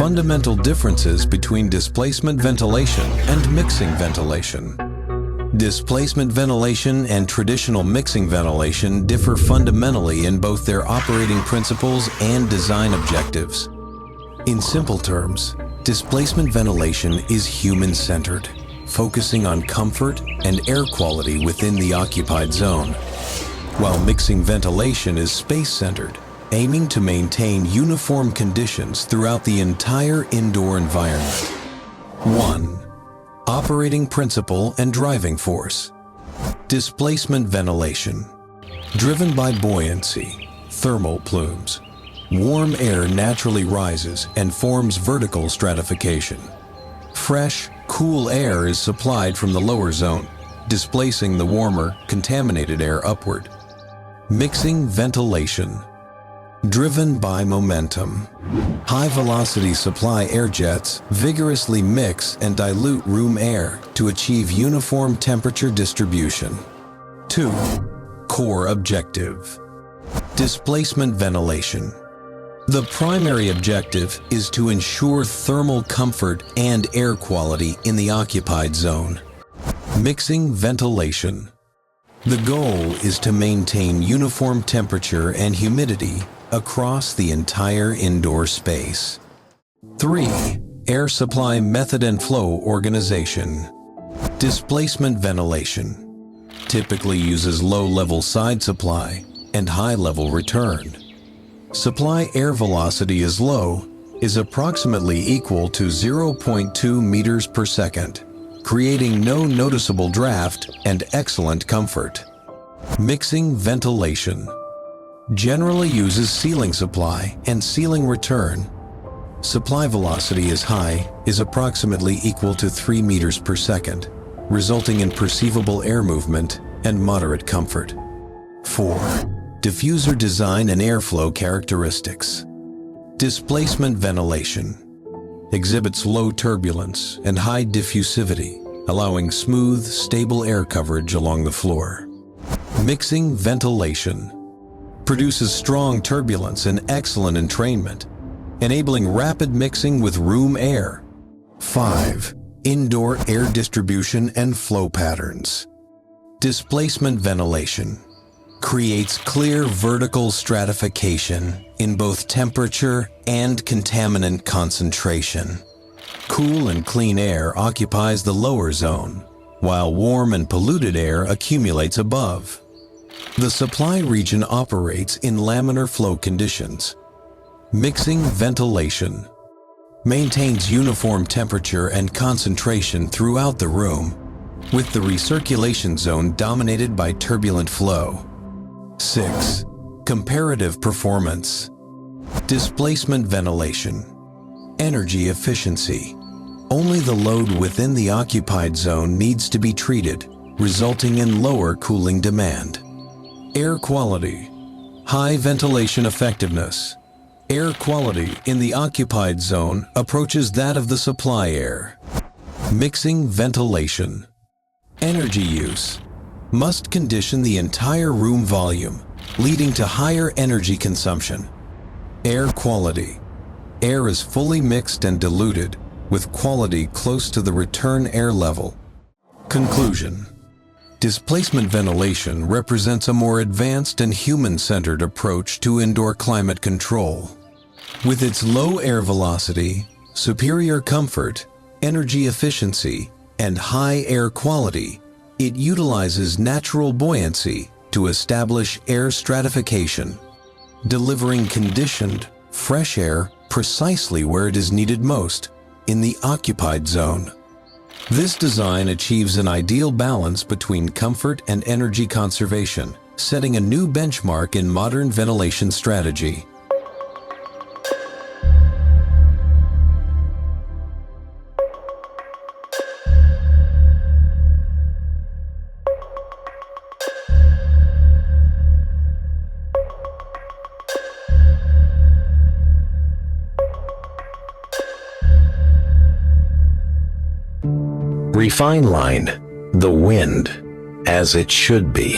fundamental differences between displacement ventilation and mixing ventilation. Displacement ventilation and traditional mixing ventilation differ fundamentally in both their operating principles and design objectives. In simple terms, displacement ventilation is human-centered, focusing on comfort and air quality within the occupied zone, while mixing ventilation is space-centered, aiming to maintain uniform conditions throughout the entire indoor environment. 1. Operating principle and driving force. Displacement ventilation. Driven by buoyancy, thermal plumes, warm air naturally rises and forms vertical stratification. Fresh, cool air is supplied from the lower zone, displacing the warmer, contaminated air upward. Mixing ventilation. Driven by momentum. High-velocity supply air jets vigorously mix and dilute room air to achieve uniform temperature distribution. 2. Core objective. Displacement ventilation. The primary objective is to ensure thermal comfort and air quality in the occupied zone. Mixing ventilation. The goal is to maintain uniform temperature and humidity across the entire indoor space. 3. Air supply method and flow organization. Displacement ventilation typically uses low-level side supply and high-level return. Supply air velocity is low, is approximately equal to 0.2 meters per second, creating no noticeable draft and excellent comfort. Mixing ventilation generally uses ceiling supply and ceiling return. Supply velocity is high, is approximately equal to 3 meters per second, resulting in perceivable air movement and moderate comfort. 4. Diffuser design and airflow characteristics. Displacement ventilation exhibits low turbulence and high diffusivity, allowing smooth, stable air coverage along the floor. Mixing ventilation produces strong turbulence and excellent entrainment, enabling rapid mixing with room air. 5. Indoor air distribution and flow patterns. Displacement ventilation creates clear vertical stratification in both temperature and contaminant concentration. Cool and clean air occupies the lower zone, while warm and polluted air accumulates above. The supply region operates in laminar flow conditions. Mixing ventilation maintains uniform temperature and concentration throughout the room, with the recirculation zone dominated by turbulent flow. 6. Comparative performance. Displacement ventilation. Energy efficiency. Only the load within the occupied zone needs to be treated, resulting in lower cooling demand. Air quality. High ventilation effectiveness. Air quality in the occupied zone approaches that of the supply air. Mixing ventilation. Energy use must condition the entire room volume, leading to higher energy consumption. Air quality. Air is fully mixed and diluted, with quality close to the return air level. Conclusion. Displacement ventilation represents a more advanced and human-centered approach to indoor climate control. With its low air velocity, superior comfort, energy efficiency, and high air quality, it utilizes natural buoyancy to establish air stratification, delivering conditioned, fresh air precisely where it is needed most, in the occupied zone. This design achieves an ideal balance between comfort and energy conservation, setting a new benchmark in modern ventilation strategy. Refine line, the wind, as it should be.